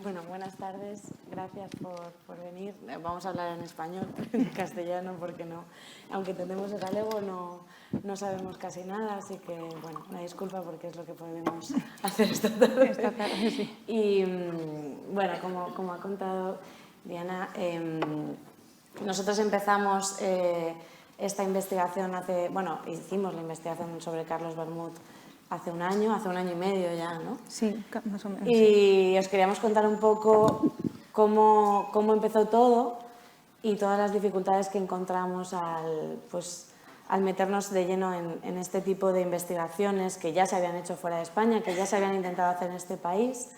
Bueno, buenas tardes, gracias por venir. Vamos a hablar en español, en castellano, porque no, aunque entendemos el galego, no sabemos casi nada, así que, bueno, una disculpa porque es lo que podemos hacer esta tarde. Esta tarde, sí. Y, bueno, como ha contado Diana, nosotros empezamos esta investigación hicimos la investigación sobre Carlos Bermud hace un año y medio ya, ¿no? Sí, más o menos. Y os queríamos contar un poco cómo empezó todo y todas las dificultades que encontramos al meternos de lleno en este tipo de investigaciones que ya se habían hecho fuera de España, que ya se habían intentado hacer en este país,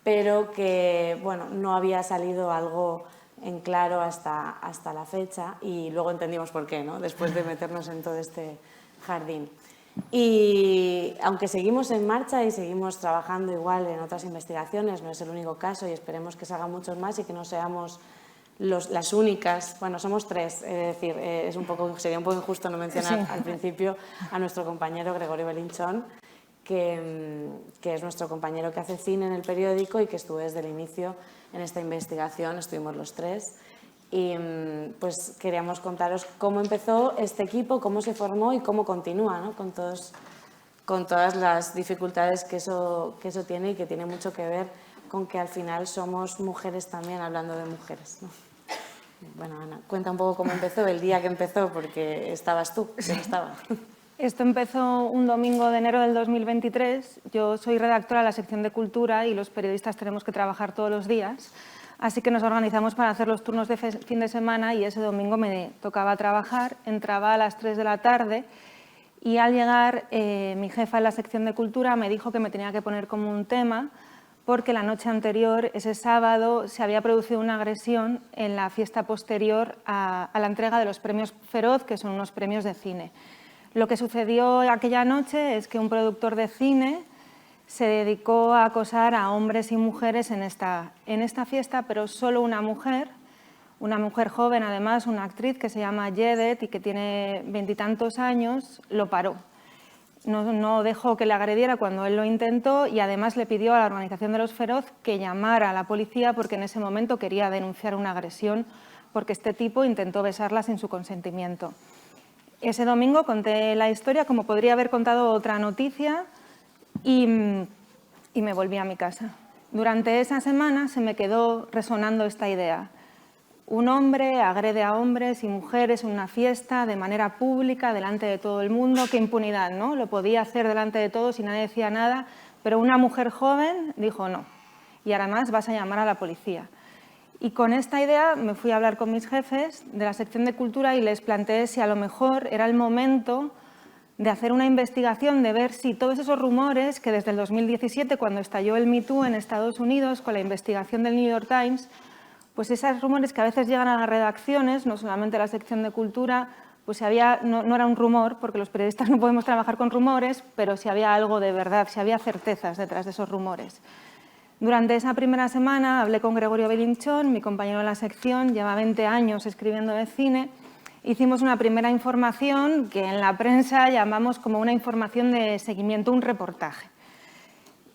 pero que, bueno, no había salido algo en claro hasta la fecha, y luego entendimos por qué, ¿no? Después de meternos en todo este jardín. Y aunque seguimos en marcha y seguimos trabajando igual en otras investigaciones, no es el único caso y esperemos que salgan muchos más y que no seamos las únicas. Bueno, somos tres, es decir, sería un poco injusto no mencionar al principio a nuestro compañero Gregorio Belinchón, que es nuestro compañero que hace cine en el periódico y que estuvo desde el inicio en esta investigación, estuvimos los tres. Y pues queríamos contaros cómo empezó este equipo, cómo se formó y cómo continúa, ¿no? con todas las dificultades que eso tiene, y que tiene mucho que ver con que al final somos mujeres también hablando de mujeres, ¿no? Bueno, Ana, cuenta un poco cómo empezó, el día que empezó, porque estabas tú, yo no estaba. Esto empezó un domingo de enero del 2023. Yo soy redactora de la sección de Cultura y los periodistas tenemos que trabajar todos los días. Así que nos organizamos para hacer los turnos de fin de semana y ese domingo me tocaba trabajar. Entraba a las 3 de la tarde y al llegar mi jefa en la sección de Cultura me dijo que me tenía que poner como un tema porque la noche anterior, ese sábado, se había producido una agresión en la fiesta posterior a la entrega de los premios Feroz, que son unos premios de cine. Lo que sucedió aquella noche es que un productor de cine se dedicó a acosar a hombres y mujeres en esta fiesta, pero solo una mujer joven, además, una actriz que se llama Yedet y que tiene 20 y tantos años, lo paró. No dejó que le agrediera cuando él lo intentó y además le pidió a la organización de los Feroz que llamara a la policía porque en ese momento quería denunciar una agresión porque este tipo intentó besarla sin su consentimiento. Ese domingo conté la historia como podría haber contado otra noticia y me volví a mi casa. Durante esa semana se me quedó resonando esta idea. Un hombre agrede a hombres y mujeres en una fiesta de manera pública, delante de todo el mundo. Qué impunidad, ¿no? Lo podía hacer delante de todos y nadie decía nada, pero una mujer joven dijo no. Y además vas a llamar a la policía. Y con esta idea me fui a hablar con mis jefes de la sección de Cultura y les planteé si a lo mejor era el momento de hacer una investigación, de ver si todos esos rumores que desde el 2017, cuando estalló el Me Too en Estados Unidos, con la investigación del New York Times, pues esos rumores que a veces llegan a las redacciones, no solamente a la sección de Cultura, pues no era un rumor, porque los periodistas no podemos trabajar con rumores, pero si había algo de verdad, si había certezas detrás de esos rumores. Durante esa primera semana hablé con Gregorio Belinchón, mi compañero en la sección, lleva 20 años escribiendo de cine. Hicimos una primera información que en la prensa llamamos como una información de seguimiento, un reportaje.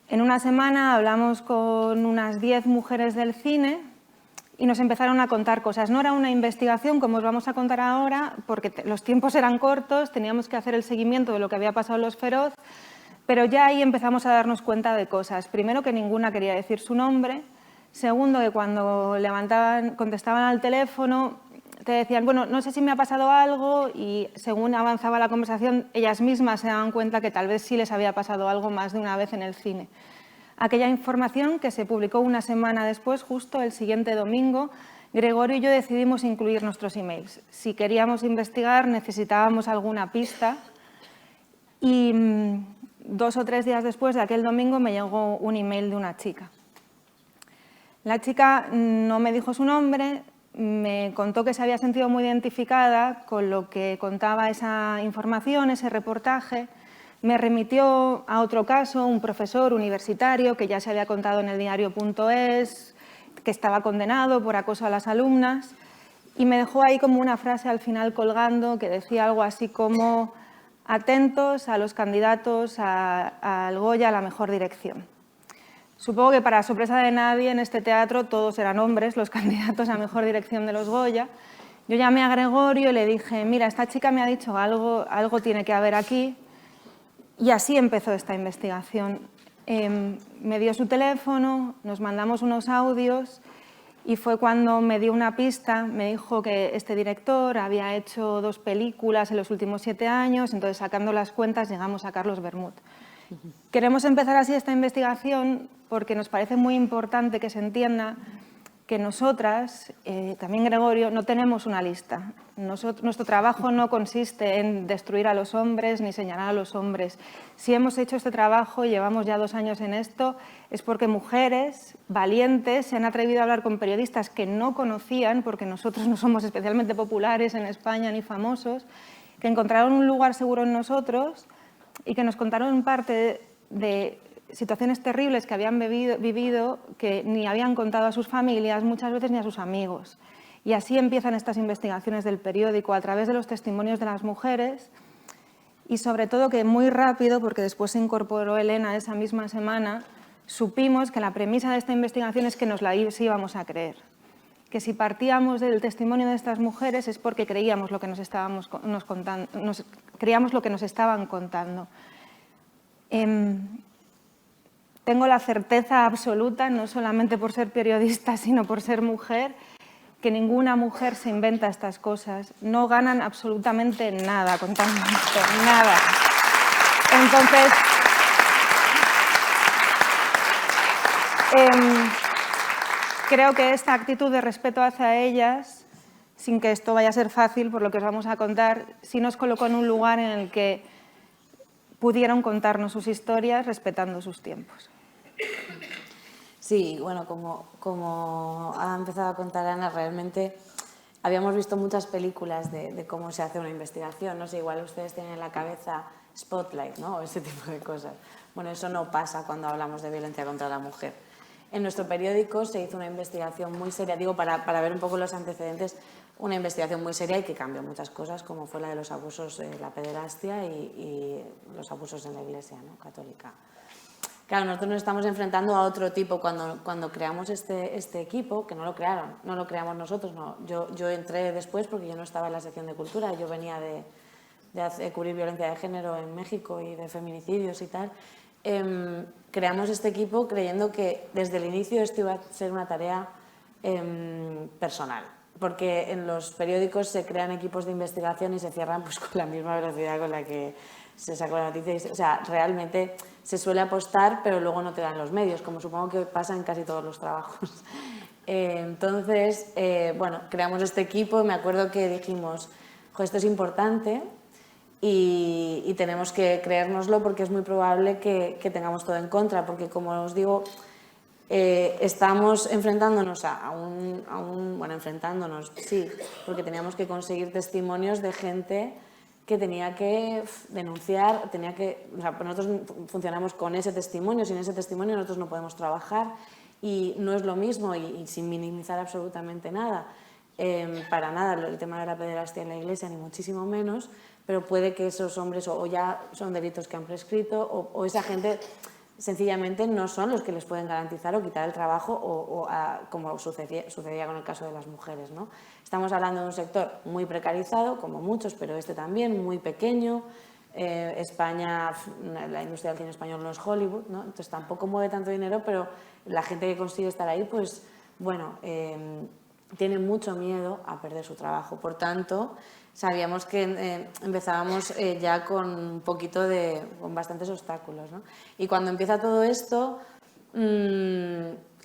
En una semana hablamos con unas 10 mujeres del cine y nos empezaron a contar cosas. No era una investigación como os vamos a contar ahora, porque los tiempos eran cortos, teníamos que hacer el seguimiento de lo que había pasado en los Feroz, pero ya ahí empezamos a darnos cuenta de cosas. Primero, que ninguna quería decir su nombre. Segundo, que cuando contestaban al teléfono, te decían, bueno, no sé si me ha pasado algo, y según avanzaba la conversación, ellas mismas se daban cuenta que tal vez sí les había pasado algo más de una vez en el cine. Aquella información que se publicó una semana después, justo el siguiente domingo, Gregorio y yo decidimos incluir nuestros emails. Si queríamos investigar, necesitábamos alguna pista y 2 o 3 días después de aquel domingo me llegó un email de una chica. La chica no me dijo su nombre, me contó que se había sentido muy identificada con lo que contaba esa información, ese reportaje. Me remitió a otro caso, un profesor universitario que ya se había contado en el diario.es, que estaba condenado por acoso a las alumnas, y me dejó ahí como una frase al final colgando que decía algo así como: atentos a los candidatos al Goya a la mejor dirección. Supongo que para sorpresa de nadie en este teatro todos eran hombres, los candidatos a mejor dirección de los Goya. Yo llamé a Gregorio y le dije, mira, esta chica me ha dicho algo tiene que haber aquí. Y así empezó esta investigación. Me dio su teléfono, nos mandamos unos audios y fue cuando me dio una pista, me dijo que este director había hecho 2 películas en los últimos 7 años, entonces sacando las cuentas llegamos a Carlos Bermud. Queremos empezar así esta investigación porque nos parece muy importante que se entienda que nosotras, también Gregorio, no tenemos una lista. Nuestro trabajo no consiste en destruir a los hombres ni señalar a los hombres. Si hemos hecho este trabajo y llevamos ya 2 años en esto, es porque mujeres valientes se han atrevido a hablar con periodistas que no conocían, porque nosotros no somos especialmente populares en España ni famosos, que encontraron un lugar seguro en nosotros y que nos contaron parte de situaciones terribles que habían vivido, que ni habían contado a sus familias, muchas veces ni a sus amigos. Y así empiezan estas investigaciones del periódico, a través de los testimonios de las mujeres y sobre todo que muy rápido, porque después se incorporó Elena esa misma semana, supimos que la premisa de esta investigación es que nos la íbamos a creer. Que si partíamos del testimonio de estas mujeres es porque creíamos lo que nos estaban contando. Tengo la certeza absoluta, no solamente por ser periodista, sino por ser mujer, que ninguna mujer se inventa estas cosas. No ganan absolutamente nada contando esto, nada. Entonces, creo que esta actitud de respeto hacia ellas, sin que esto vaya a ser fácil, por lo que os vamos a contar, sí nos colocó en un lugar en el que pudieron contarnos sus historias respetando sus tiempos. Sí, bueno, como ha empezado a contar Ana, realmente habíamos visto muchas películas de cómo se hace una investigación. No sé, igual ustedes tienen en la cabeza Spotlight, ¿no? O ese tipo de cosas. Bueno, eso no pasa cuando hablamos de violencia contra la mujer. En nuestro periódico se hizo una investigación muy seria, digo, para ver un poco los antecedentes, una investigación muy seria y que cambió muchas cosas, como fue la de los abusos, la pederastia y los abusos en la Iglesia, ¿no?, católica. Claro, nosotros nos estamos enfrentando a otro tipo. Cuando creamos este equipo, que no lo creamos nosotros, no. Yo entré después porque yo no estaba en la sección de cultura, yo venía de cubrir violencia de género en México y de feminicidios y tal. Creamos este equipo creyendo que desde el inicio esto iba a ser una tarea personal, porque en los periódicos se crean equipos de investigación y se cierran pues con la misma velocidad con la que se sacó la noticia. O sea, realmente se suele apostar, pero luego no te dan los medios, como supongo que pasa en casi todos los trabajos. Entonces, bueno, creamos este equipo y me acuerdo que dijimos, esto es importante y tenemos que creérnoslo porque es muy probable que tengamos todo en contra, porque como os digo, estamos enfrentándonos bueno, enfrentándonos, sí, porque teníamos que conseguir testimonios de gente que tenía que denunciar, o sea, nosotros funcionamos con ese testimonio, sin ese testimonio nosotros no podemos trabajar y no es lo mismo, y sin minimizar absolutamente nada, para nada el tema de la pederastia en la Iglesia, ni muchísimo menos, pero puede que esos hombres o ya son delitos que han prescrito o esa gente sencillamente no son los que les pueden garantizar o quitar el trabajo como sucedía con el caso de las mujeres, ¿no? Estamos hablando de un sector muy precarizado, como muchos, pero este también, muy pequeño. España, la industria del cine español no es Hollywood, ¿no? Entonces tampoco mueve tanto dinero, pero la gente que consigue estar ahí, pues bueno, tiene mucho miedo a perder su trabajo. Por tanto, sabíamos que empezábamos ya con un poquito con bastantes obstáculos, ¿no? Y cuando empieza todo esto,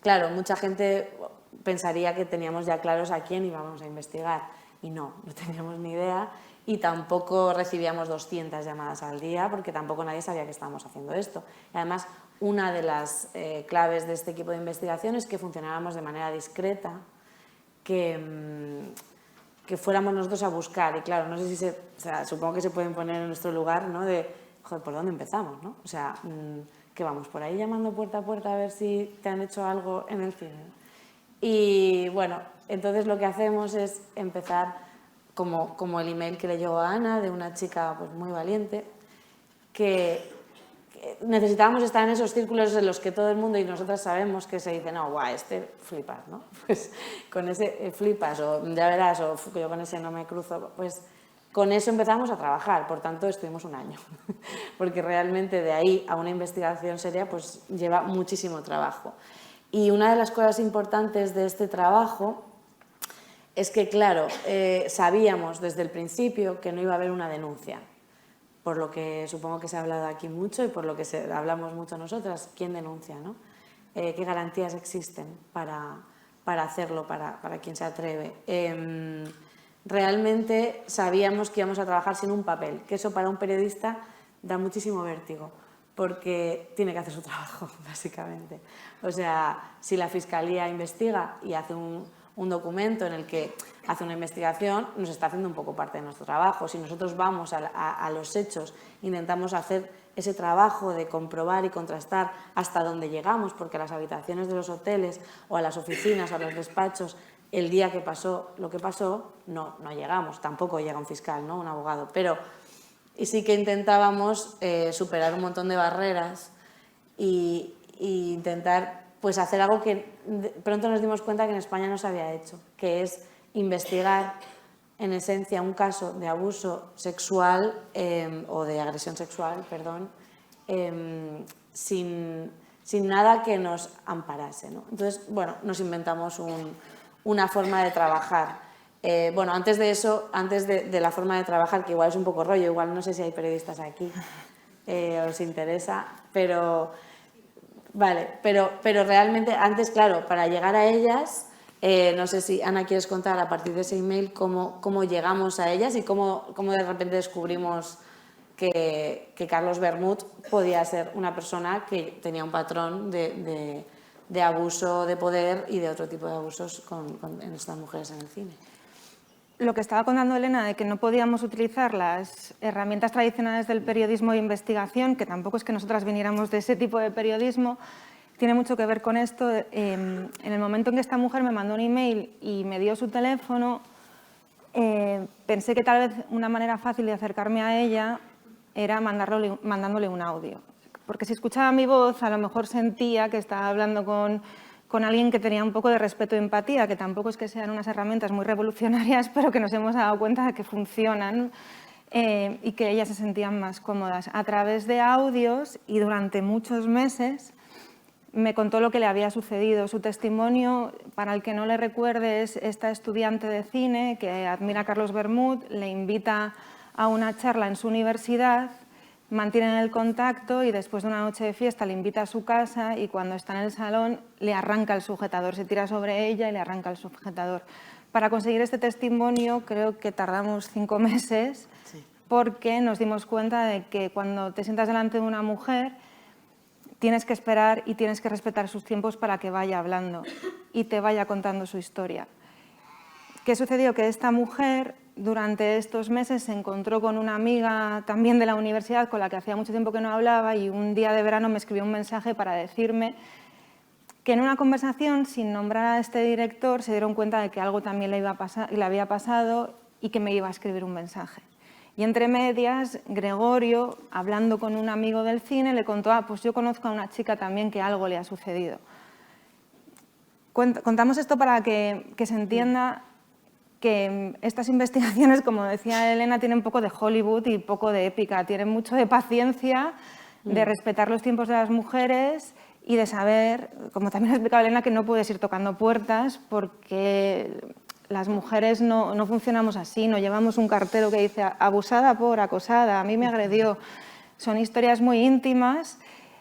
claro, mucha gente pensaría que teníamos ya claros a quién íbamos a investigar y no teníamos ni idea y tampoco recibíamos 200 llamadas al día porque tampoco nadie sabía que estábamos haciendo esto. Y además, una de las claves de este equipo de investigación es que funcionáramos de manera discreta, que fuéramos nosotros a buscar. Y claro, no sé si o sea, supongo que se pueden poner en nuestro lugar, ¿no? De, joder, ¿por dónde empezamos, no? O sea, que vamos por ahí llamando puerta a puerta a ver si te han hecho algo en el cine. Y bueno, entonces lo que hacemos es empezar como el email que le llegó a Ana, de una chica pues muy valiente, que necesitábamos estar en esos círculos en los que todo el mundo y nosotras sabemos que se dice, no, guau, flipas, ¿no? Pues con ese flipas, o ya verás, o yo con ese no me cruzo, pues con eso empezamos a trabajar, por tanto estuvimos un año, porque realmente de ahí a una investigación seria pues lleva muchísimo trabajo. Y una de las cosas importantes de este trabajo es que, claro, sabíamos desde el principio que no iba a haber una denuncia, por lo que supongo que se ha hablado aquí mucho y por lo que hablamos mucho nosotras, ¿quién denuncia, no? ¿Qué garantías existen para hacerlo, para quien se atreve? Realmente sabíamos que íbamos a trabajar sin un papel, que eso para un periodista da muchísimo vértigo, porque tiene que hacer su trabajo, básicamente. O sea, si la Fiscalía investiga y hace un documento en el que hace una investigación, nos está haciendo un poco parte de nuestro trabajo. Si nosotros vamos a los hechos, intentamos hacer ese trabajo de comprobar y contrastar hasta dónde llegamos, porque a las habitaciones de los hoteles o a las oficinas o a los despachos, el día que pasó lo que pasó, no llegamos. Tampoco llega un fiscal, ¿no? Un abogado. Pero y sí que intentábamos superar un montón de barreras y intentar pues hacer algo que pronto nos dimos cuenta que en España no se había hecho, que es investigar en esencia un caso de abuso sexual o de agresión sexual, perdón, sin nada que nos amparase, ¿no? Entonces, bueno, nos inventamos una forma de trabajar. Bueno, antes de eso, antes de la forma de trabajar, que igual es un poco rollo, igual no sé si hay periodistas aquí, os interesa, pero vale, pero realmente antes, claro, para llegar a ellas, no sé si Ana quieres contar a partir de ese email cómo llegamos a ellas y cómo de repente descubrimos que Carlos Bermud podía ser una persona que tenía un patrón de abuso de poder y de otro tipo de abusos en estas mujeres en el cine. Lo que estaba contando Elena de que no podíamos utilizar las herramientas tradicionales del periodismo de investigación, que tampoco es que nosotras viniéramos de ese tipo de periodismo, tiene mucho que ver con esto. En el momento en que esta mujer me mandó un email y me dio su teléfono, pensé que tal vez una manera fácil de acercarme a ella era mandándole un audio. Porque si escuchaba mi voz, a lo mejor sentía que estaba hablando con alguien que tenía un poco de respeto y empatía, que tampoco es que sean unas herramientas muy revolucionarias, pero que nos hemos dado cuenta de que funcionan y que ellas se sentían más cómodas. A través de audios y durante muchos meses me contó lo que le había sucedido. Su testimonio, para el que no le recuerde, es esta estudiante de cine que admira a Carlos Bermud, le invita a una charla en su universidad, mantienen el contacto y después de una noche de fiesta le invita a su casa y cuando está en el salón le arranca el sujetador, se tira sobre ella y le arranca el sujetador. Para conseguir este testimonio creo que tardamos 5 meses porque nos dimos cuenta de que cuando te sientas delante de una mujer tienes que esperar y tienes que respetar sus tiempos para que vaya hablando y te vaya contando su historia. ¿Qué sucedió? Que esta mujer durante estos meses se encontró con una amiga también de la universidad con la que hacía mucho tiempo que no hablaba y un día de verano me escribió un mensaje para decirme que en una conversación, sin nombrar a este director, se dieron cuenta de que algo también le había pasado y que me iba a escribir un mensaje. Y entre medias, Gregorio, hablando con un amigo del cine, le contó, pues yo conozco a una chica también que algo le ha sucedido. Contamos esto para que se entienda que estas investigaciones, como decía Elena, tienen un poco de Hollywood y poco de épica, tienen mucho de paciencia, de respetar los tiempos de las mujeres y de saber, como también ha explicado Elena, que no puedes ir tocando puertas porque las mujeres no funcionamos así, no llevamos un cartero que dice abusada por, acosada, a mí me agredió. Son historias muy íntimas.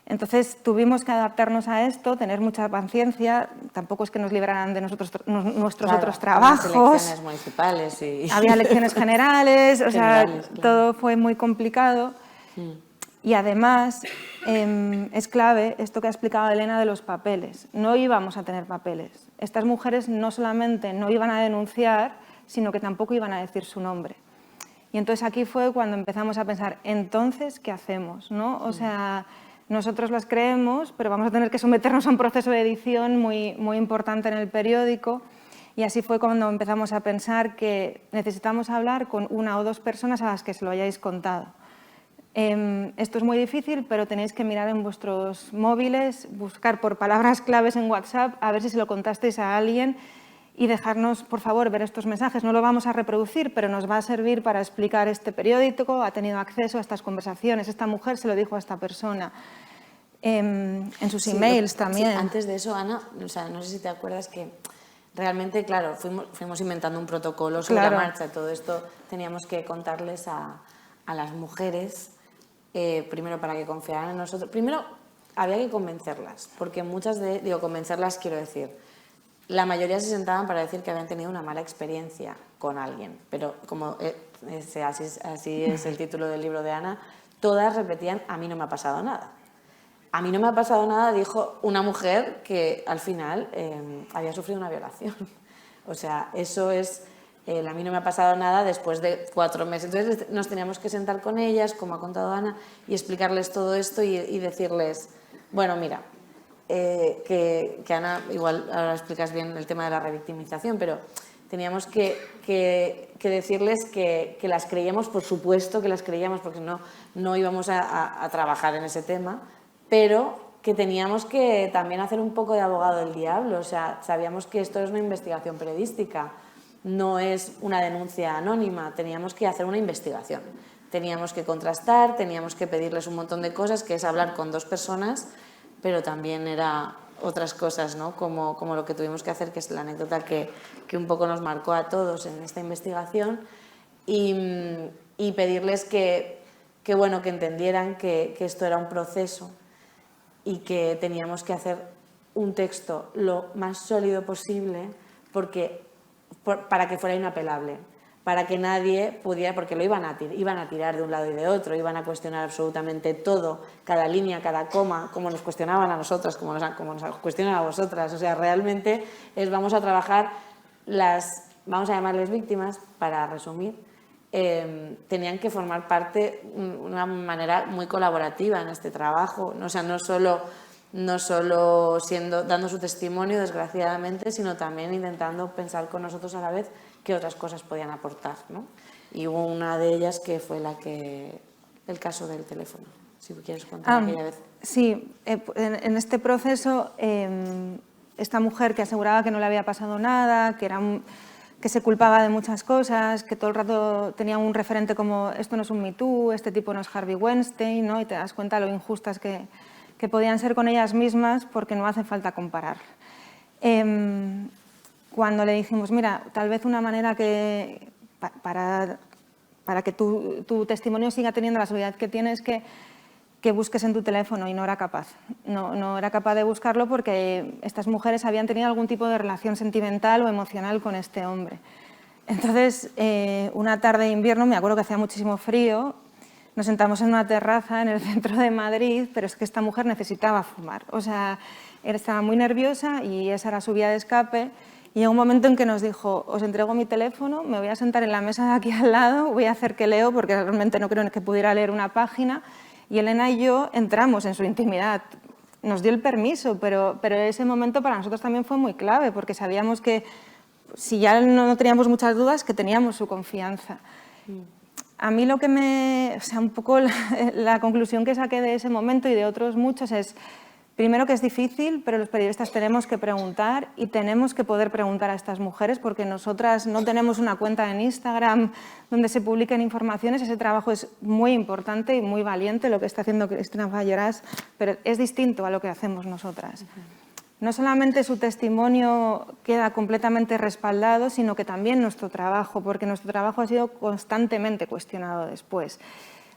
Entonces tuvimos que adaptarnos a esto, tener mucha paciencia, tampoco es que nos libraran de nuestros otros trabajos. Elecciones municipales y... Había elecciones generales, o sea, claro. Todo fue muy complicado. Y además es clave esto que ha explicado Elena de los papeles. No íbamos a tener papeles. Estas mujeres no solamente no iban a denunciar, sino que tampoco iban a decir su nombre. Y entonces aquí fue cuando empezamos a pensar, entonces, ¿qué hacemos? ¿No? O sea, nosotros las creemos, pero vamos a tener que someternos a un proceso de edición muy importante en el periódico. Y así fue cuando empezamos a pensar que necesitamos hablar con 1 o 2 personas a las que se lo hayáis contado. Esto es muy difícil, pero tenéis que mirar en vuestros móviles, buscar por palabras claves en WhatsApp, a ver si se lo contasteis a alguien y dejarnos, por favor, ver estos mensajes. No lo vamos a reproducir, pero nos va a servir para explicar este periódico, ha tenido acceso a estas conversaciones, esta mujer se lo dijo a esta persona. En sus emails también. Sí, antes de eso, Ana, o sea, no sé si te acuerdas que realmente, claro, fuimos inventando un protocolo sobre la marcha. Todo esto teníamos que contarles a las mujeres, primero para que confiaran en nosotros. Primero, había que convencerlas, porque convencerlas quiero decir, la mayoría se sentaban para decir que habían tenido una mala experiencia con alguien, pero como así es el título del libro de Ana, todas repetían, a mí no me ha pasado nada. A mí no me ha pasado nada, dijo una mujer que al final había sufrido una violación. O sea, eso es, a mí no me ha pasado nada después de 4 meses. Entonces nos teníamos que sentar con ellas, como ha contado Ana, y explicarles todo esto y decirles, bueno, mira, que Ana, igual ahora explicas bien el tema de la revictimización, pero teníamos que decirles que las creíamos, por supuesto que las creíamos, porque no íbamos a trabajar en ese tema, pero que teníamos que también hacer un poco de abogado del diablo. O sea, sabíamos que esto es una investigación periodística, no es una denuncia anónima, teníamos que hacer una investigación. Teníamos que contrastar, teníamos que pedirles un montón de cosas, que es hablar con 2 personas, pero también era otras cosas, ¿no? Como lo que tuvimos que hacer, que es la anécdota que un poco nos marcó a todos en esta investigación, y pedirles que entendieran que esto era un proceso y que teníamos que hacer un texto lo más sólido posible para que fuera inapelable, para que nadie pudiera, porque lo iban a tirar de un lado y de otro, iban a cuestionar absolutamente todo, cada línea, cada coma, como nos cuestionaban a nosotras, como nos cuestionan a vosotras. O sea, realmente vamos a trabajar vamos a llamarles víctimas, para resumir, tenían que formar parte de una manera muy colaborativa en este trabajo. O sea, no solo dando su testimonio, desgraciadamente, sino también intentando pensar con nosotros a la vez qué otras cosas podían aportar, ¿no? Y hubo una de ellas que fue el caso del teléfono. Si quieres contar aquella vez. Sí, en este proceso, esta mujer que aseguraba que no le había pasado nada, que se culpaba de muchas cosas, que todo el rato tenía un referente como esto no es un Me Too, este tipo no es Harvey Weinstein, ¿no? Y te das cuenta de lo injustas que podían ser con ellas mismas, porque no hace falta comparar. Cuando le dijimos, mira, tal vez una manera para que tu testimonio siga teniendo la seguridad que tiene es que busques en tu teléfono, y no era capaz. No era capaz de buscarlo porque estas mujeres habían tenido algún tipo de relación sentimental o emocional con este hombre. Entonces, una tarde de invierno, me acuerdo que hacía muchísimo frío, nos sentamos en una terraza en el centro de Madrid, pero es que esta mujer necesitaba fumar. O sea, estaba muy nerviosa y esa era su vía de escape. Y llegó un momento en que nos dijo, os entrego mi teléfono, me voy a sentar en la mesa de aquí al lado, voy a hacer que leo, porque realmente no creo que pudiera leer una página. Y Elena y yo entramos en su intimidad. Nos dio el permiso, pero ese momento para nosotros también fue muy clave, porque sabíamos que, si ya no teníamos muchas dudas, que teníamos su confianza. A mí un poco la conclusión que saqué de ese momento y de otros muchos es, primero, que es difícil, pero los periodistas tenemos que preguntar y tenemos que poder preguntar a estas mujeres, porque nosotras no tenemos una cuenta en Instagram donde se publiquen informaciones. Ese trabajo es muy importante y muy valiente, lo que está haciendo Cristina Falleras, pero es distinto a lo que hacemos nosotras. No solamente su testimonio queda completamente respaldado, sino que también nuestro trabajo, porque nuestro trabajo ha sido constantemente cuestionado después.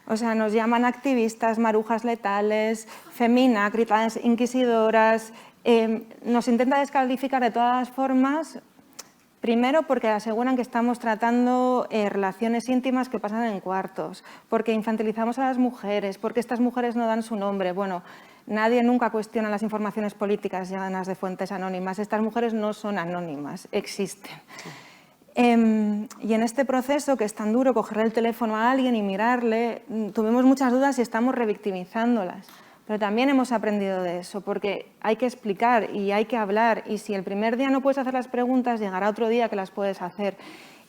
O sea, nos llaman activistas, marujas letales, feminacríticas, inquisidoras, nos intentan descalificar de todas formas, primero porque aseguran que estamos tratando relaciones íntimas que pasan en cuartos, porque infantilizamos a las mujeres, porque estas mujeres no dan su nombre. Bueno, nadie nunca cuestiona las informaciones políticas llenas de fuentes anónimas. Estas mujeres no son anónimas, existen. Y en este proceso, que es tan duro, cogerle el teléfono a alguien y mirarle, tuvimos muchas dudas y estamos revictimizándolas. Pero también hemos aprendido de eso, porque hay que explicar y hay que hablar, y si el primer día no puedes hacer las preguntas, llegará otro día que las puedes hacer.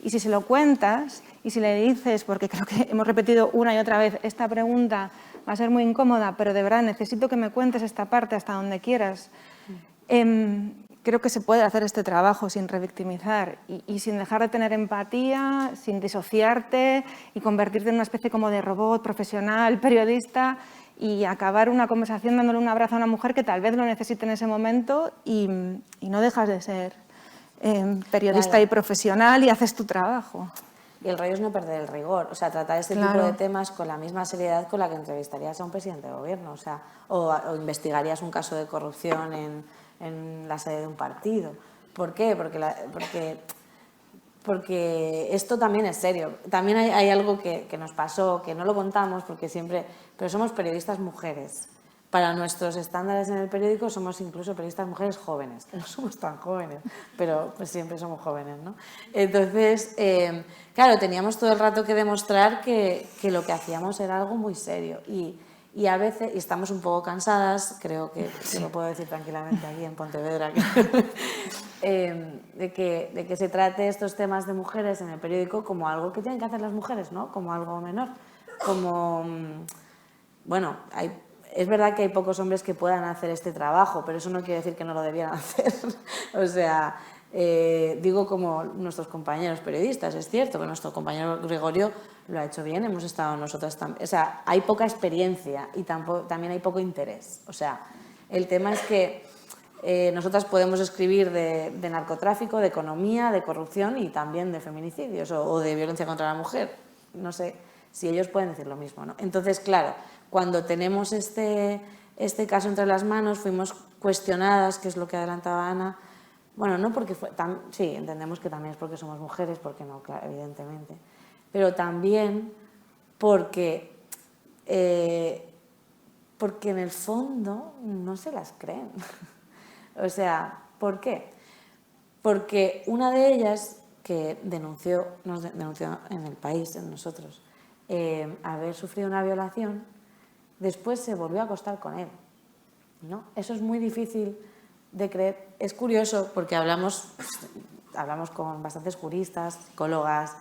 Y si se lo cuentas y si le dices, porque creo que hemos repetido una y otra vez, esta pregunta va a ser muy incómoda, pero de verdad necesito que me cuentes esta parte hasta donde quieras, creo que se puede hacer este trabajo sin revictimizar y sin dejar de tener empatía, sin disociarte y convertirte en una especie como de robot profesional, periodista, y acabar una conversación dándole un abrazo a una mujer que tal vez lo necesite en ese momento y no dejas de ser periodista Claro. y profesional y haces tu trabajo. Y el rollo es no perder el rigor, o sea, tratar este tipo de temas con la misma seriedad con la que entrevistarías a un presidente de gobierno, o sea, o investigarías un caso de corrupción en la sede de un partido. ¿Por qué? Porque esto también es serio. También hay algo que nos pasó, que no lo contamos porque siempre... Pero somos periodistas mujeres. Para nuestros estándares en el periódico somos incluso periodistas mujeres jóvenes. No somos tan jóvenes, pero pues siempre somos jóvenes, ¿no? Entonces, claro, teníamos todo el rato que demostrar que lo que hacíamos era algo muy serio. Y a veces, y estamos un poco cansadas, creo que lo puedo decir tranquilamente aquí en Pontevedra, de que se trate estos temas de mujeres en el periódico como algo que tienen que hacer las mujeres, ¿no? Como algo menor. Como, bueno, es verdad que hay pocos hombres que puedan hacer este trabajo, pero eso no quiere decir que no lo debieran hacer. O sea, digo como nuestros compañeros periodistas, es cierto que nuestro compañero Gregorio lo ha hecho bien, hemos estado nosotras también. O sea, hay poca experiencia y también hay poco interés. O sea, el tema es que nosotras podemos escribir de narcotráfico, de economía, de corrupción y también de feminicidios o de violencia contra la mujer. No sé si ellos pueden decir lo mismo, ¿no? Entonces, claro, cuando tenemos este caso entre las manos, fuimos cuestionadas, que es lo que adelantaba Ana. Bueno, no porque sí, entendemos que también es porque somos mujeres, porque no, claro, evidentemente. Pero también porque en el fondo no se las creen. O sea, ¿por qué? Porque una de ellas que nos denunció en El País, en nosotros, haber sufrido una violación, después se volvió a acostar con él, ¿no? Eso es muy difícil de creer. Es curioso porque hablamos con bastantes juristas, psicólogas.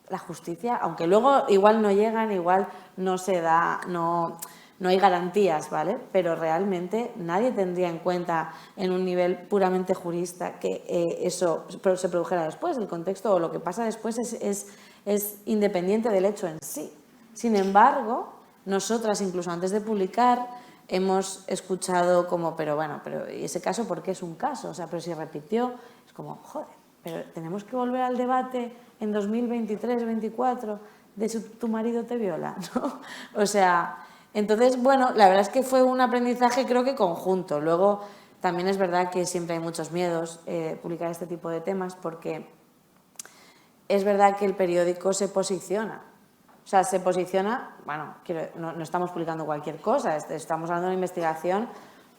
La justicia, aunque luego igual no llegan, igual no se da, no hay garantías, ¿vale? Pero realmente nadie tendría en cuenta en un nivel puramente jurista que eso se produjera después. El contexto o lo que pasa después es independiente del hecho en sí. Sin embargo, nosotras, incluso antes de publicar, hemos escuchado como, pero bueno, ¿y ese caso por qué es un caso? O sea, pero si repitió, es como, joder, pero tenemos que volver al debate en 2023-24 de si tu marido te viola, ¿no? O sea, entonces, bueno, la verdad es que fue un aprendizaje creo que conjunto. Luego, también es verdad que siempre hay muchos miedos publicar este tipo de temas porque es verdad que el periódico se posiciona. O sea, se posiciona, bueno, no estamos publicando cualquier cosa, estamos hablando de una investigación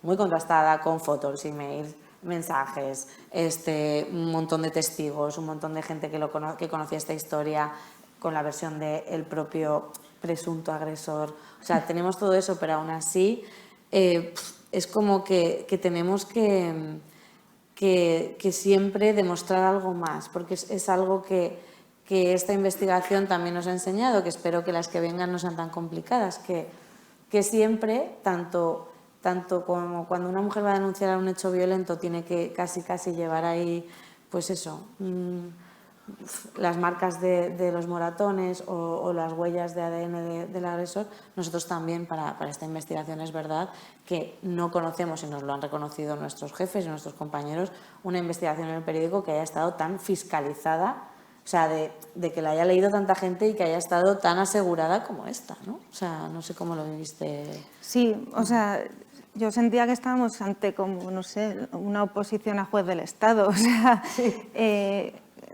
muy contrastada con fotos, emails, mensajes, un montón de testigos, un montón de gente que conocía esta historia con la versión del propio presunto agresor. O sea, tenemos todo eso, pero aún así es como que tenemos que siempre demostrar algo más, porque es algo que esta investigación también nos ha enseñado, que espero que las que vengan no sean tan complicadas, que siempre, tanto como cuando una mujer va a denunciar un hecho violento, tiene que casi llevar ahí, pues eso, las marcas de los moratones o las huellas de ADN del agresor. Nosotros también para esta investigación es verdad que no conocemos, y nos lo han reconocido nuestros jefes y nuestros compañeros, una investigación en el periódico que haya estado tan fiscalizada, o sea, de que la haya leído tanta gente y que haya estado tan asegurada como esta, ¿no? O sea, no sé cómo lo viviste. Sí, o sea, yo sentía que estábamos ante como, no sé, una oposición a juez del Estado. O sea, sí.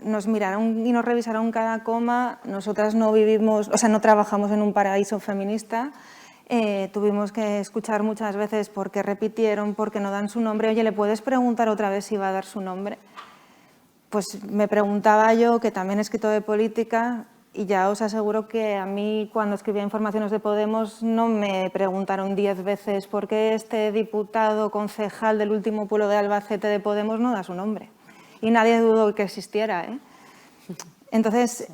Nos miraron y nos revisaron cada coma. Nosotras no vivimos, o sea, no trabajamos en un paraíso feminista. Tuvimos que escuchar muchas veces por qué repitieron, por qué no dan su nombre. Oye, ¿le puedes preguntar otra vez si va a dar su nombre? Pues me preguntaba yo, que también he escrito de política, y ya os aseguro que a mí cuando escribía informaciones de Podemos no me preguntaron 10 veces por qué este diputado concejal del último pueblo de Albacete de Podemos no da su nombre. Y nadie dudó que existiera, ¿eh? Entonces,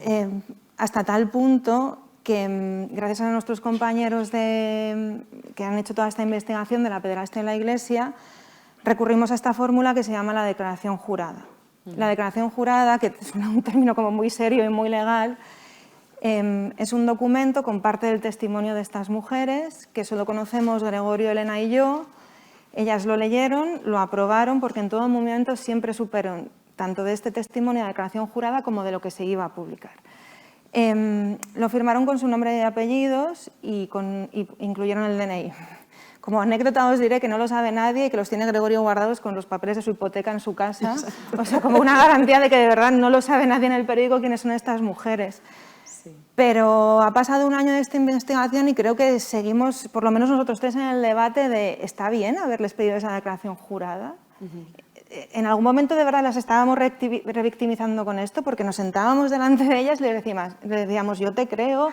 hasta tal punto que gracias a nuestros compañeros que han hecho toda esta investigación de la pederastia en la Iglesia, recurrimos a esta fórmula que se llama la declaración jurada. La declaración jurada, que es un término como muy serio y muy legal, es un documento con parte del testimonio de estas mujeres, que solo conocemos Gregorio, Elena y yo. Ellas lo leyeron, lo aprobaron, porque en todo momento siempre supieron tanto de este testimonio de declaración jurada como de lo que se iba a publicar. Lo firmaron con su nombre y apellidos y incluyeron el DNI. Como anécdota os diré que no lo sabe nadie y que los tiene Gregorio guardados con los papeles de su hipoteca en su casa. O sea, como una garantía de que de verdad no lo sabe nadie en el periódico quiénes son estas mujeres. Sí. Pero ha pasado un año de esta investigación y creo que seguimos, por lo menos nosotros tres, en el debate de ¿está bien haberles pedido esa declaración jurada? En algún momento de verdad las estábamos revictimizando con esto, porque nos sentábamos delante de ellas y les decíamos yo te creo,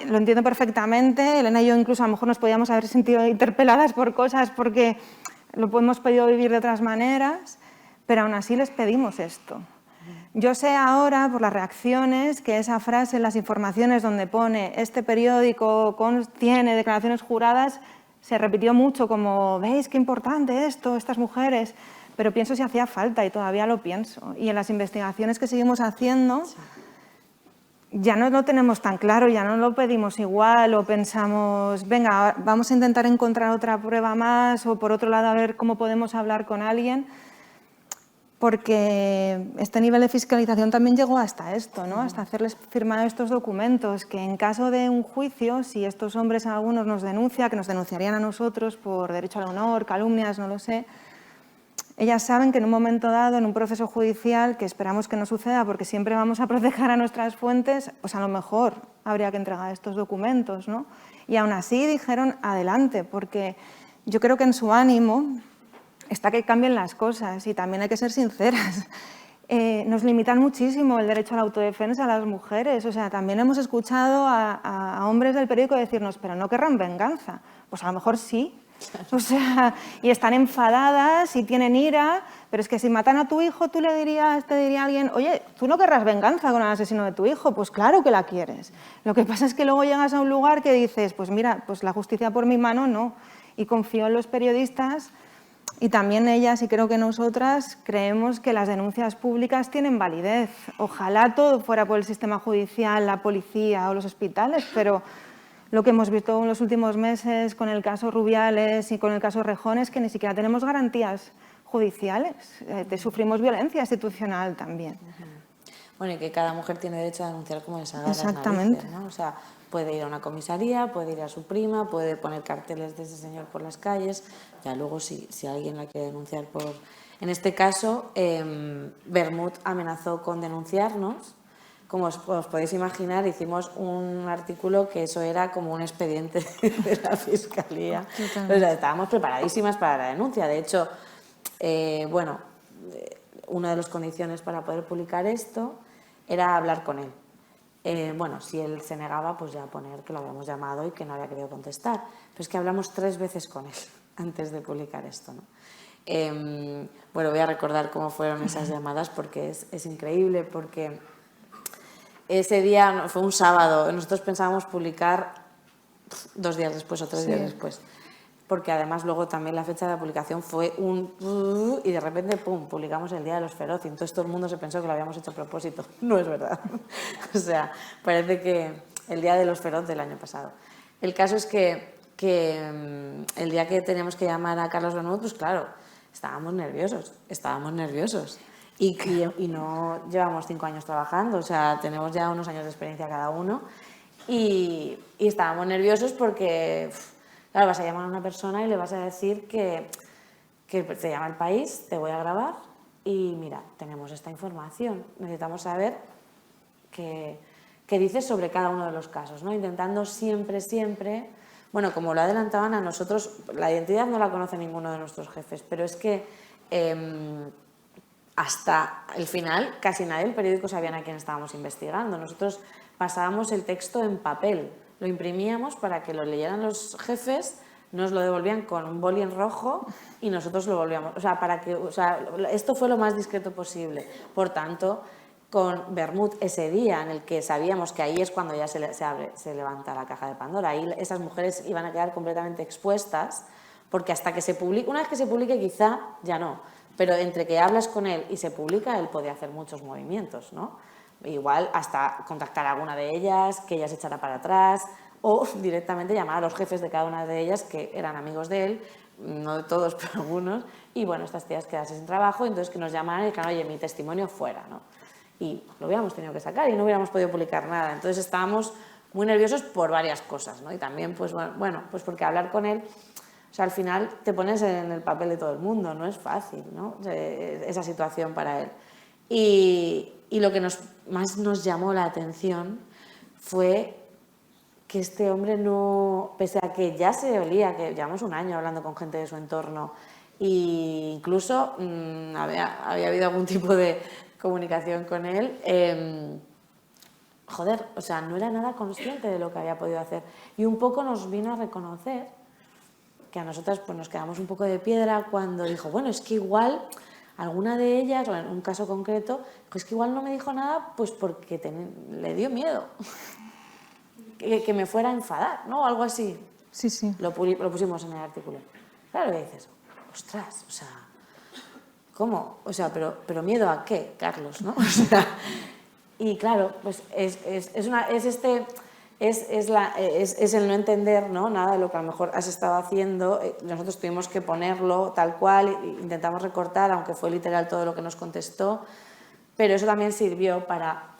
lo entiendo perfectamente. Elena y yo incluso a lo mejor nos podíamos haber sentido interpeladas por cosas porque lo hemos podido vivir de otras maneras, pero aún así les pedimos esto. Yo sé ahora, por las reacciones, que esa frase en las informaciones donde pone este periódico tiene declaraciones juradas, se repitió mucho como, ¿veis qué importante esto, estas mujeres? Pero pienso si hacía falta y todavía lo pienso. Y en las investigaciones que seguimos haciendo, ya no lo tenemos tan claro, ya no lo pedimos igual o pensamos, venga, vamos a intentar encontrar otra prueba más o por otro lado a ver cómo podemos hablar con alguien, porque este nivel de fiscalización también llegó hasta esto, ¿no? Hasta hacerles firmar estos documentos, que en caso de un juicio, si estos hombres algunos nos denuncian, que nos denunciarían a nosotros por derecho al honor, calumnias, no lo sé, ellas saben que en un momento dado, en un proceso judicial, que esperamos que no suceda porque siempre vamos a proteger a nuestras fuentes, pues a lo mejor habría que entregar estos documentos, ¿no? Y aún así dijeron adelante, porque yo creo que en su ánimo está que cambien las cosas y también hay que ser sinceras. Nos limitan muchísimo el derecho a la autodefensa a las mujeres. O sea, también hemos escuchado a hombres del periódico decirnos, pero no querrán venganza. Pues a lo mejor sí. O sea, y están enfadadas y tienen ira, pero es que si matan a tu hijo, te diría alguien, oye, ¿tú no querrás venganza con el asesino de tu hijo? Pues claro que la quieres. Lo que pasa es que luego llegas a un lugar que dices, pues mira, pues la justicia por mi mano no. Y confío en los periodistas y también ellas, y creo que nosotras, creemos que las denuncias públicas tienen validez. Ojalá todo fuera por el sistema judicial, la policía o los hospitales, pero lo que hemos visto en los últimos meses con el caso Rubiales y con el caso Rejón es que ni siquiera tenemos garantías judiciales, sufrimos violencia institucional también. Bueno, y que cada mujer tiene derecho a denunciar como le salga las Exactamente. narices, ¿no? O sea, puede ir a una comisaría, puede ir a su prima, puede poner carteles de ese señor por las calles, ya luego si alguien la quiere denunciar por... En este caso, Bermud amenazó con denunciarnos. Como os podéis imaginar, hicimos un artículo que eso era como un expediente de la Fiscalía. O sea, estábamos preparadísimas para la denuncia. De hecho, una de las condiciones para poder publicar esto era hablar con él. Si él se negaba, pues ya poner que lo habíamos llamado y que no había querido contestar. Pero es que hablamos 3 veces con él antes de publicar esto, ¿no? Voy a recordar cómo fueron esas llamadas porque es increíble, porque... Ese día fue un sábado, nosotros pensábamos publicar 2 días después o 3 días después, porque además luego también la fecha de la publicación fue y de repente, pum, publicamos el Día de los Feroz y entonces todo el mundo se pensó que lo habíamos hecho a propósito. No es verdad. O sea, parece que el Día de los Feroz del año pasado. El caso es que el día que teníamos que llamar a Carlos Bermud, pues claro, estábamos nerviosos. Y no llevamos 5 años trabajando, o sea, tenemos ya unos años de experiencia cada uno y estábamos nerviosos porque, claro, vas a llamar a una persona y le vas a decir que te llama El País, te voy a grabar y mira, tenemos esta información, necesitamos saber qué dices sobre cada uno de los casos, ¿no? Intentando siempre, bueno, como lo adelantaban a nosotros, la identidad no la conoce ninguno de nuestros jefes, pero es que... hasta el final, casi nadie del periódico sabía a quién estábamos investigando. Nosotros pasábamos el texto en papel, lo imprimíamos para que lo leyeran los jefes, nos lo devolvían con un boli en rojo y nosotros lo volvíamos. Esto fue lo más discreto posible. Por tanto, con Bermud ese día, en el que sabíamos que ahí es cuando ya se levanta la caja de Pandora. Ahí esas mujeres iban a quedar completamente expuestas, porque hasta que se publique, una vez que se publique quizá ya no, pero entre que hablas con él y se publica, él podía hacer muchos movimientos, ¿no? Igual hasta contactar a alguna de ellas, que ella se echara para atrás, o directamente llamar a los jefes de cada una de ellas, que eran amigos de él, no de todos, pero algunos, y bueno, estas tías quedasen sin trabajo, entonces que nos llamaran y dijeran, oye, mi testimonio fuera, ¿no? Y lo hubiéramos tenido que sacar y no hubiéramos podido publicar nada. Entonces estábamos muy nerviosos por varias cosas, ¿no? Y también, pues bueno, pues porque hablar con él, o sea, al final te pones en el papel de todo el mundo, no es fácil, ¿no? Esa situación para él. Y lo que más nos llamó la atención fue que este hombre no, pese a que ya se olía, que llevamos un año hablando con gente de su entorno, e incluso había habido algún tipo de comunicación con él, joder, o sea, no era nada consciente de lo que había podido hacer. Y un poco nos vino a reconocer que a nosotras pues nos quedamos un poco de piedra cuando dijo, bueno, es que igual alguna de ellas, o en un caso concreto, es que igual no me dijo nada pues porque le dio miedo que me fuera a enfadar, ¿no? Algo así. Sí, sí. Lo pusimos en el artículo. Claro, y dices, ostras, o sea, ¿cómo? O sea, pero ¿miedo a qué, Carlos, no? O sea, y claro, pues es el no entender, ¿no? Nada de lo que a lo mejor has estado haciendo. Nosotros tuvimos que ponerlo tal cual, intentamos recortar, aunque fue literal todo lo que nos contestó, pero eso también sirvió para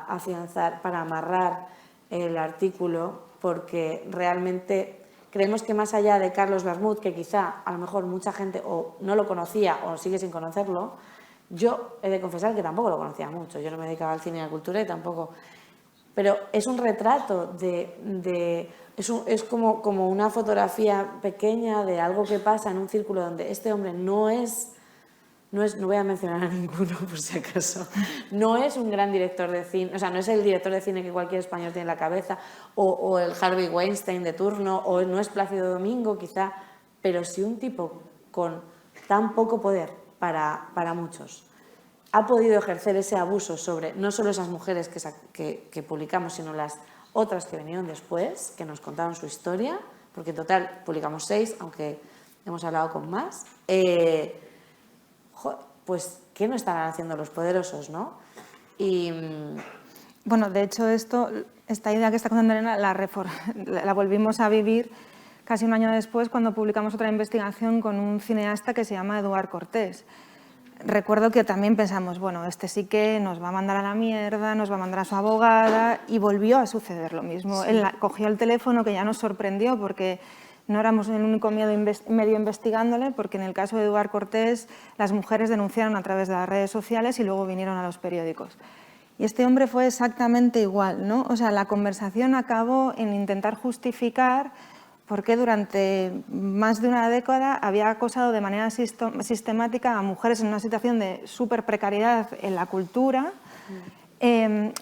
afianzar, para amarrar el artículo, porque realmente creemos que más allá de Carlos Bermud, que quizá a lo mejor mucha gente o no lo conocía o sigue sin conocerlo, yo he de confesar que tampoco lo conocía mucho, yo no me dedicaba al cine y a la cultura y tampoco... Pero es un retrato es como una fotografía pequeña de algo que pasa en un círculo donde este hombre no voy a mencionar a ninguno por si acaso, no es un gran director de cine, o sea, no es el director de cine que cualquier español tiene en la cabeza, o el Harvey Weinstein de turno, o no es Plácido Domingo quizá, pero sí un tipo con tan poco poder para muchos ha podido ejercer ese abuso sobre no solo esas mujeres que publicamos, sino las otras que vinieron después, que nos contaron su historia, porque en total publicamos 6, aunque hemos hablado con más. Pues, ¿qué no estarán haciendo los poderosos, no? Y... Bueno, de hecho, esta idea que está contando Elena la volvimos a vivir casi un año después cuando publicamos otra investigación con un cineasta que se llama Eduard Cortés. Recuerdo que también pensamos, bueno, este sí que nos va a mandar a la mierda, nos va a mandar a su abogada, y volvió a suceder lo mismo. Sí. Él cogió el teléfono, que ya nos sorprendió porque no éramos el único medio investigándole, porque en el caso de Eduard Cortés las mujeres denunciaron a través de las redes sociales y luego vinieron a los periódicos. Y este hombre fue exactamente igual, ¿no? O sea, la conversación acabó en intentar justificar por qué durante más de una década había acosado de manera sistemática a mujeres en una situación de súper precariedad en la cultura,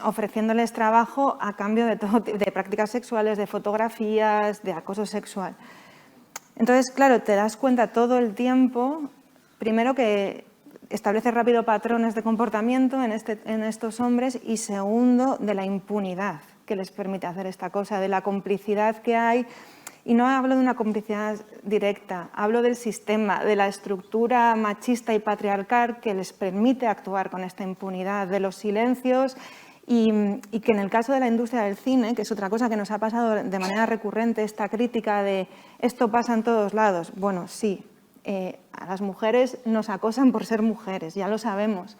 ofreciéndoles trabajo a cambio de prácticas sexuales, de fotografías, de acoso sexual. Entonces, claro, te das cuenta todo el tiempo, primero que establece rápido patrones de comportamiento en estos hombres, y segundo, de la impunidad que les permite hacer esta cosa, de la complicidad que hay. Y no hablo de una complicidad directa, hablo del sistema, de la estructura machista y patriarcal que les permite actuar con esta impunidad, de los silencios, y que en el caso de la industria del cine, que es otra cosa que nos ha pasado de manera recurrente, esta crítica de esto pasa en todos lados. Bueno, sí, a las mujeres nos acosan por ser mujeres, ya lo sabemos,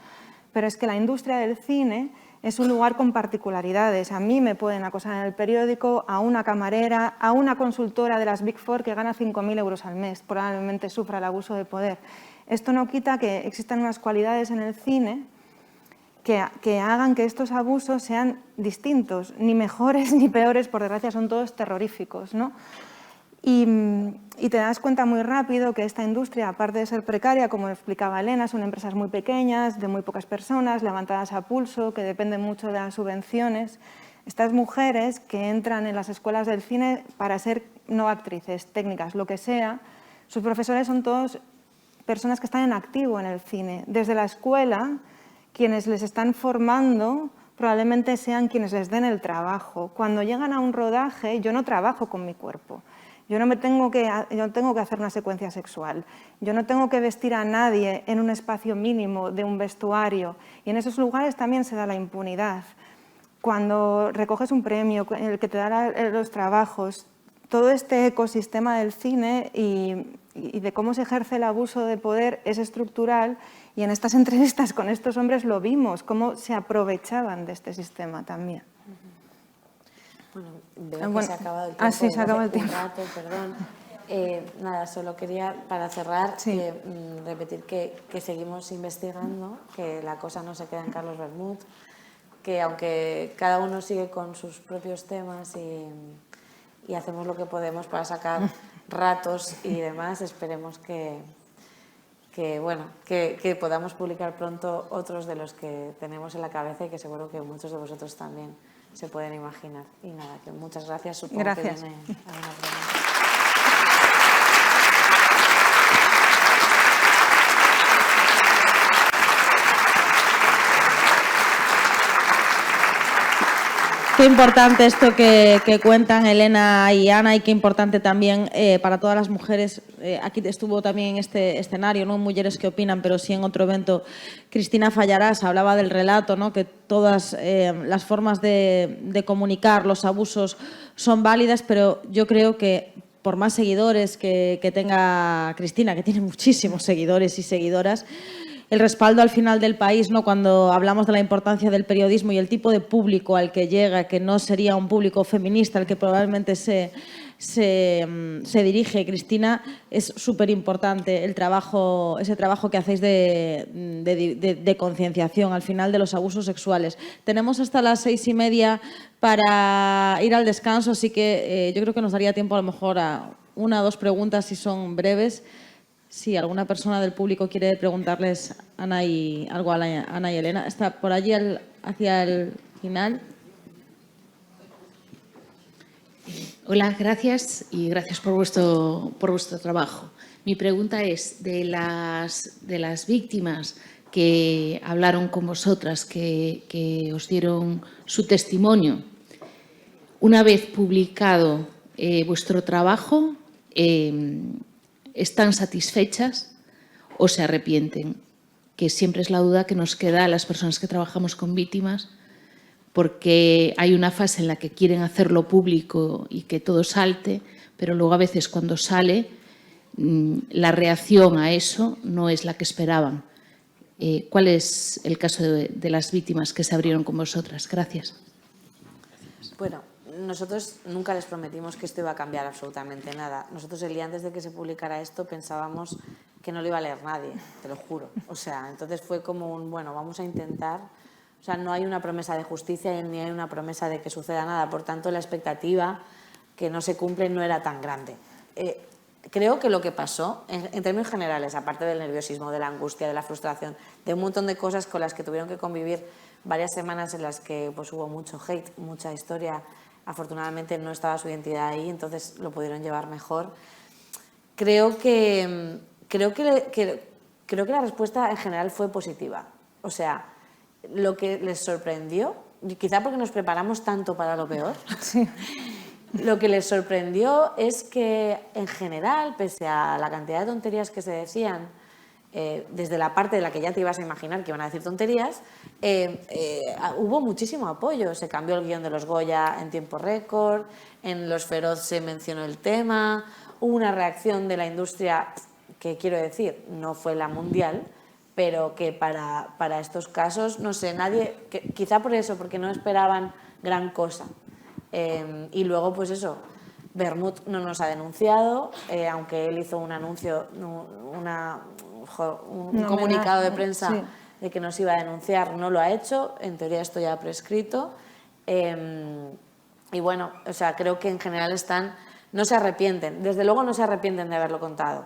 pero es que la industria del cine es un lugar con particularidades. A mí me pueden acosar en el periódico, a una camarera, a una consultora de las Big Four que gana 5.000 euros al mes, probablemente sufra el abuso de poder. Esto no quita que existan unas cualidades en el cine que hagan que estos abusos sean distintos, ni mejores ni peores, por desgracia son todos terroríficos, ¿no? Y te das cuenta muy rápido que esta industria, aparte de ser precaria, como explicaba Elena, son empresas muy pequeñas, de muy pocas personas, levantadas a pulso, que dependen mucho de las subvenciones. Estas mujeres que entran en las escuelas del cine para ser no actrices, técnicas, lo que sea, sus profesores son todos personas que están en activo en el cine. Desde la escuela, quienes les están formando probablemente sean quienes les den el trabajo. Cuando llegan a un rodaje, yo no trabajo con mi cuerpo. Yo no tengo que hacer una secuencia sexual. Yo no tengo que vestir a nadie en un espacio mínimo de un vestuario. Y en esos lugares también se da la impunidad. Cuando recoges un premio, el que te da los trabajos, todo este ecosistema del cine y de cómo se ejerce el abuso de poder es estructural, y en estas entrevistas con estos hombres lo vimos, cómo se aprovechaban de este sistema también. Bueno, veo que se ha acabado el tiempo. Ah, sí, se ha acabado el tiempo. Un rato, perdón. Nada, solo quería, para cerrar, sí. repetir que seguimos investigando, que la cosa no se queda en Carlos Bermud, que aunque cada uno sigue con sus propios temas y hacemos lo que podemos para sacar ratos y demás, esperemos que podamos publicar pronto otros de los que tenemos en la cabeza y que seguro que muchos de vosotros también se pueden imaginar. Y nada, que muchas gracias. Supongo gracias. que viene alguna pregunta. Qué importante esto que cuentan Elena y Ana, y qué importante también para todas las mujeres. Aquí estuvo también en este escenario, no Mujeres que Opinan, pero sí en otro evento, Cristina Fallarás, hablaba del relato, ¿no? Que todas las formas de comunicar los abusos son válidas, pero yo creo que por más seguidores que tenga Cristina, que tiene muchísimos seguidores y seguidoras, el respaldo al final del país, ¿no? Cuando hablamos de la importancia del periodismo y el tipo de público al que llega, que no sería un público feminista al que probablemente se dirige Cristina, es súper importante ese trabajo que hacéis de concienciación al final de los abusos sexuales. Tenemos hasta las 6:30 para ir al descanso, así que yo creo que nos daría tiempo a lo mejor a una o dos preguntas si son breves. Si alguna persona del público quiere preguntarles algo a Ana y Elena. Está por allí hacia el final. Hola, gracias y gracias por vuestro trabajo. Mi pregunta es, de las víctimas que hablaron con vosotras, que os dieron su testimonio, una vez publicado vuestro trabajo, ¿están satisfechas o se arrepienten? Que siempre es la duda que nos queda a las personas que trabajamos con víctimas, porque hay una fase en la que quieren hacerlo público y que todo salte, pero luego a veces cuando sale, la reacción a eso no es la que esperaban. ¿Cuál es el caso de las víctimas que se abrieron con vosotras? Gracias. Bueno, nosotros nunca les prometimos que esto iba a cambiar absolutamente nada. Nosotros el día antes de que se publicara esto pensábamos que no lo iba a leer nadie, te lo juro. O sea, entonces fue como bueno, vamos a intentar. O sea, no hay una promesa de justicia ni hay una promesa de que suceda nada. Por tanto, la expectativa que no se cumple no era tan grande. Creo que lo que pasó, en términos generales, aparte del nerviosismo, de la angustia, de la frustración, de un montón de cosas con las que tuvieron que convivir varias semanas en las que pues, hubo mucho hate, mucha historia. Afortunadamente no estaba su identidad ahí, entonces lo pudieron llevar mejor. Creo que la respuesta en general fue positiva. O sea, lo que les sorprendió, quizá porque nos preparamos tanto para lo peor, sí. Lo que les sorprendió es que en general, pese a la cantidad de tonterías que se decían, desde la parte de la que ya te ibas a imaginar que iban a decir tonterías, hubo muchísimo apoyo. Se cambió el guión de los Goya en tiempo récord, en Los Feroz se mencionó el tema, hubo una reacción de la industria que, quiero decir, no fue la mundial, pero que para estos casos, no sé, nadie, quizá por eso, porque no esperaban gran cosa. Y luego, pues eso, Bermud no nos ha denunciado, aunque él hizo un anuncio, un comunicado de prensa sí, de que nos iba a denunciar, no lo ha hecho, en teoría esto ya ha prescrito. Y bueno, o sea, creo que en general no se arrepienten, desde luego no se arrepienten de haberlo contado.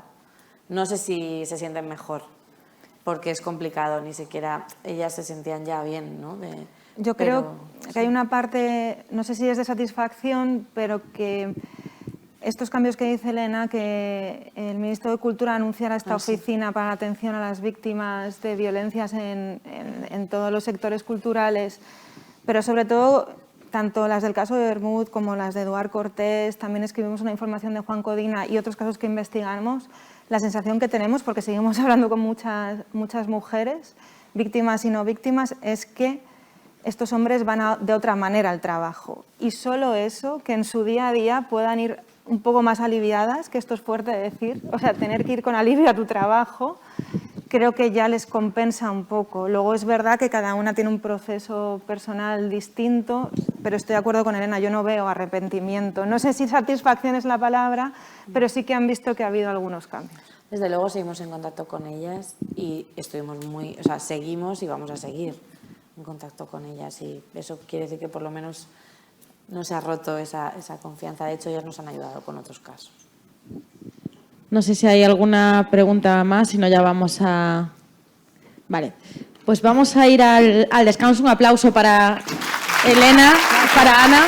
No sé si se sienten mejor, porque es complicado, ni siquiera ellas se sentían ya bien, ¿no? Yo creo que hay una parte, no sé si es de satisfacción, pero que estos cambios que dice Elena, que el ministro de Cultura anunciara esta oficina para la atención a las víctimas de violencias en todos los sectores culturales, pero sobre todo, tanto las del caso de Bermud como las de Eduard Cortés, también escribimos una información de Juan Codina y otros casos que investigamos, la sensación que tenemos, porque seguimos hablando con muchas mujeres, víctimas y no víctimas, es que estos hombres van de otra manera al trabajo. Y solo eso, que en su día a día puedan ir un poco más aliviadas, que esto es fuerte de decir, o sea, tener que ir con alivio a tu trabajo, creo que ya les compensa un poco. Luego es verdad que cada una tiene un proceso personal distinto, pero estoy de acuerdo con Elena, yo no veo arrepentimiento. No sé si satisfacción es la palabra, pero sí que han visto que ha habido algunos cambios. Desde luego seguimos en contacto con ellas y seguimos y vamos a seguir en contacto con ellas, y eso quiere decir que por lo menos no se ha roto esa confianza. De hecho, ellas nos han ayudado con otros casos. No sé si hay alguna pregunta más, si no ya vamos a... Vale, pues vamos a ir al descanso. Un aplauso para Elena, para Ana.